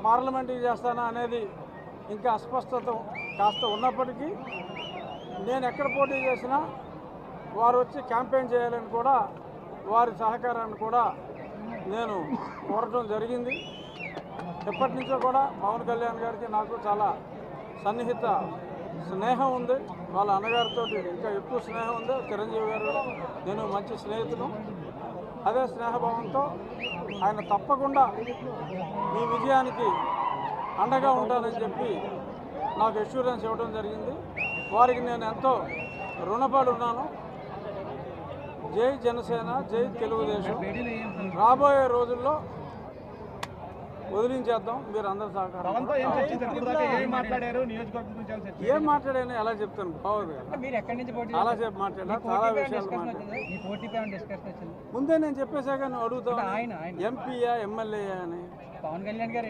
పార్లమెంట్కి చేస్తానా అనేది ఇంకా అస్పష్టత కాస్త ఉన్నప్పటికీ నేను ఎక్కడ పోటీ చేసినా వారు వచ్చి క్యాంపెయిన్ చేయాలని కూడా వారి సహకారాన్ని కూడా నేను కోరటం జరిగింది. ఎప్పటి నుంచో కూడా పవన్ కళ్యాణ్ గారికి నాకు చాలా సన్నిహిత స్నేహం ఉంది. వాళ్ళ అన్నగారితో ఇంకా ఎక్కువ స్నేహం ఉంది. చిరంజీవి గారు నేను మంచి స్నేహితులు. అదే స్నేహభావంతో ఆయన తప్పకుండా ఈ విజయానికి అండగా ఉంటానని చెప్పి నాకు అష్యూరెన్స్ ఇవ్వడం జరిగింది. వారికి నేను ఎంతో రుణపడి ఉన్నాను. జై జనసేన, జై తెలుగుదేశం. రాబోయే రోజుల్లో వదిలించేద్దాం. మీరు అందరూ సహకారం. ఏం మాట్లాడాను ఎలా చెప్తాను? బాగోదు కదా అలా చెప్పి మాట్లాడా. చాలా విషయాలు మాట్లాడాను. ముందే నేను చెప్పేశాక నువ్వు అడుగుతావు ఎంపీయా ఎమ్మెల్యేయా అని. పవన్ కళ్యాణ్ గారు